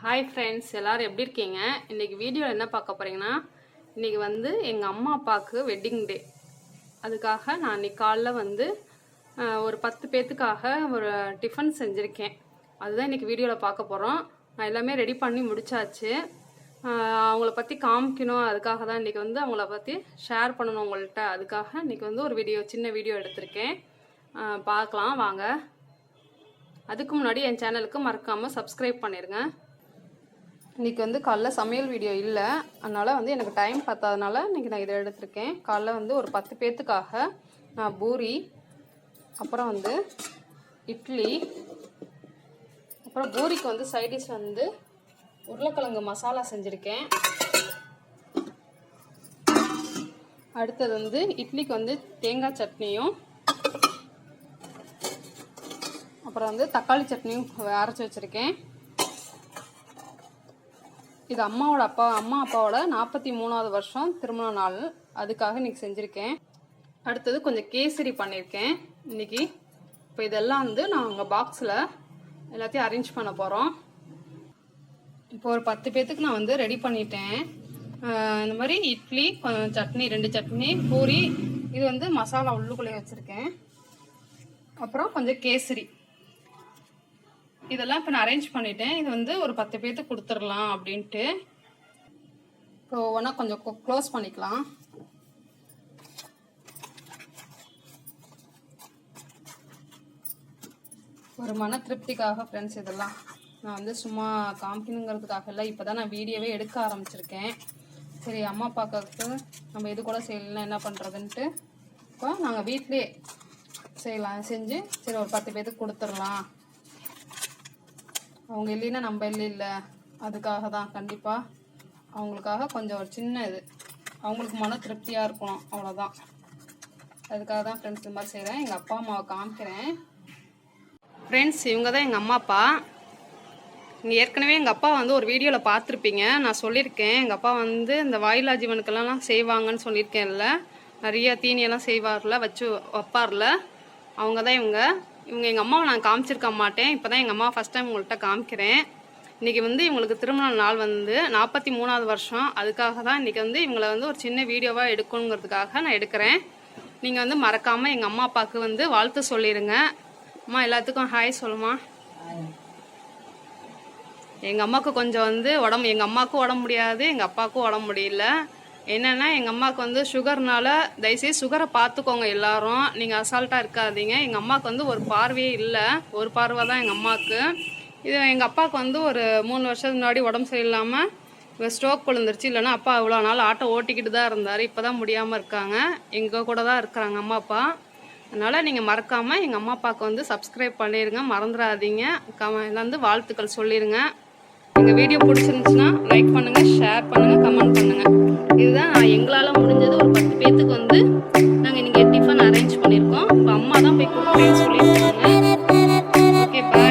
Hi friends, எல்லோரும் எப்படி இருக்கீங்க? இன்றைக்கி வீடியோவில் என்ன பார்க்க போகிறீங்கன்னா, இன்றைக்கி வந்து எங்கள் அம்மா அப்பாவுக்கு வெட்டிங் டே. அதுக்காக நான் இன்றைக்கி காலைல வந்து ஒரு 10 பேர்த்துக்காக ஒரு டிஃபன் செஞ்சுருக்கேன். அதுதான் இன்றைக்கி வீடியோவில் பார்க்க போகிறோம். நான் எல்லாமே ரெடி பண்ணி முடித்தாச்சு. அவங்கள பற்றி காமிக்கணும், அதுக்காக தான் இன்றைக்கி வந்து அவங்கள பற்றி ஷேர் பண்ணணும் உங்கள்கிட்ட. அதுக்காக இன்றைக்கி வந்து ஒரு சின்ன வீடியோ எடுத்திருக்கேன். பார்க்கலாம் வாங்க. அதுக்கு முன்னாடி என் சேனலுக்கு மறக்காமல் சப்ஸ்கிரைப் பண்ணிடுங்க. இன்றைக்கி வந்து காலைல சமையல் வீடியோ இல்லை, அதனால் வந்து எனக்கு டைம் பத்தாதனால இன்றைக்கி நான் இதை எடுத்திருக்கேன். காலைல வந்து ஒரு 10 பேர்த்துக்காக நான் பூரி, அப்புறம் வந்து இட்லி, அப்புறம் பூரிக்கு வந்து சைடிஷ் வந்து உருளைக்கிழங்கு மசாலா செஞ்சுருக்கேன். அடுத்தது வந்து இட்லிக்கு வந்து தேங்காய் சட்னியும், அப்புறம் வந்து தக்காளி சட்னியும் அரைச்சி வச்சுருக்கேன். இது அம்மா அப்பாவோட 43வது வருஷம் திருமண நாள், அதுக்காக இன்றைக்கி செஞ்சுருக்கேன். அடுத்தது கொஞ்சம் கேசரி பண்ணியிருக்கேன் இன்றைக்கி. இப்போ இதெல்லாம் வந்து நான் உங்கள் பாக்ஸில் எல்லாத்தையும் அரேஞ்ச் பண்ண போகிறோம். இப்போ ஒரு 10 பேர்த்துக்கு நான் வந்து ரெடி பண்ணிட்டேன். இந்த மாதிரி இட்லி, சட்னி, 2 சட்னி, பூரி, இது வந்து மசாலா உள்ளுக்குள்ளே வச்சுருக்கேன். அப்புறம் கொஞ்சம் கேசரி, இதெல்லாம் இப்போ நான் அரேஞ்ச் பண்ணிட்டேன். இது வந்து ஒரு 10 பேர்த்துக்கு கொடுத்துடலாம் அப்படின்ட்டு. இப்போ ஒவ்வொன்றா கொஞ்சம் க்ளோஸ் பண்ணிக்கலாம். ஒரு மன திருப்திக்காக ஃப்ரெண்ட்ஸ், இதெல்லாம் நான் வந்து சும்மா காமிக்கணுங்கிறதுக்காக இல்லை, இப்போ தான் நான் வீடியோவே எடுக்க ஆரம்பிச்சிருக்கேன். சரி, அம்மா அப்பாவுக்கு நம்ம இது கூட செய்யலாம், என்ன பண்ணுறதுன்ட்டு இப்போ நாங்கள் வீட்டிலே செய்யலாம் செஞ்சு சரி ஒரு 10 பேர்த்துக்கு கொடுத்துடலாம். அவங்க இல்லைன்னா நம்ம இல்லை, அதுக்காக தான் கண்டிப்பாக அவங்களுக்காக கொஞ்சம் ஒரு சின்ன இது அவங்களுக்கு மன திருப்தியாக இருக்கணும், அவ்வளோதான். அதுக்காக தான் ஃப்ரெண்ட்ஸ் இது மாதிரி செய்கிறேன். எங்கள் அப்பா அம்மாவை காமிக்கிறேன். ஃப்ரெண்ட்ஸ், இவங்க தான் எங்கள் அம்மா அப்பா. நீங்கள் ஏற்கனவே எங்கள் அப்பா வந்து ஒரு வீடியோவில் பார்த்துருப்பீங்க. நான் சொல்லியிருக்கேன், எங்கள் அப்பா வந்து இந்த வாயிலா ஜீவனுக்கெல்லாம் செய்வாங்கன்னு சொல்லியிருக்கேன்ல, நிறைய தீனியெல்லாம் செய்வார்ல, வச்சு வைப்பார்ல, அவங்க தான் இவங்க எங்கள் அம்மாவை நான் காமிச்சிருக்க மாட்டேன். இப்போ தான் எங்கள் அம்மா ஃபஸ்ட் டைம் உங்கள்கிட்ட காமிக்கிறேன். இன்றைக்கி வந்து இவங்களுக்கு திருமண நாள் வந்து 43வது வருஷம். அதுக்காக தான் இன்றைக்கி வந்து இவங்களை வந்து ஒரு சின்ன வீடியோவாக எடுக்கணுங்கிறதுக்காக நான் எடுக்கிறேன். நீங்கள் வந்து மறக்காமல் எங்கள் அம்மா அப்பாவுக்கு வந்து வாழ்த்து சொல்லிடுங்க. அம்மா எல்லாத்துக்கும் ஹாய் சொல்லுமா. எங்கள் அம்மாவுக்கு கொஞ்சம் வந்து எங்கள் அம்மாவுக்கும் உடம்பு முடியாது, எங்கள் அப்பாவுக்கும் உடம்பு முடியல. என்னென்னா எங்கள் அம்மாவுக்கு வந்து சுகர்னால தயவுசெய்து சுகரை பார்த்துக்கோங்க எல்லாரும், நீங்கள் அசால்ட்டாக இருக்காதீங்க. எங்கள் அம்மாவுக்கு வந்து ஒரு பார்வையே இல்லை, ஒரு பார்வை தான் எங்கள் அம்மாவுக்கு. இது எங்கள் அப்பாவுக்கு வந்து ஒரு 3 வருஷத்துக்கு முன்னாடி உடம்பு சரியில்லாமல் ஸ்ட்ரோக் விழுந்துருச்சு. இல்லைன்னா அப்பா இவ்வளோ நாள் ஆட்டோ ஓட்டிக்கிட்டு தான் இருந்தார், இப்போ தான் முடியாமல் இருக்காங்க. எங்கள் கூட தான் இருக்கிறாங்க அம்மா அப்பா. அதனால் நீங்கள் மறக்காமல் எங்கள் அம்மா அப்பாவுக்கு வந்து சப்ஸ்கிரைப் பண்ணிடுங்க, மறந்துடாதீங்க. வந்து வாழ்த்துக்கள் சொல்லிடுங்க. எங்கள் வீடியோ பிடிச்சிருந்துச்சுன்னா லைக் பண்ணுங்கள், ஷேர் பண்ணுங்கள், கமெண்ட் பண்ணுங்கள். இதுதான் எங்களால் முடிஞ்சது. ஒரு 10 பேர்த்துக்கு வந்து நாங்கள் இன்றைக்கி டிஃபன் அரேஞ்ச் பண்ணியிருக்கோம். இப்போ அம்மா தான் போய் கொடுக்குறேன்னு சொல்லியிருக்காங்க. ஓகே, பாய்.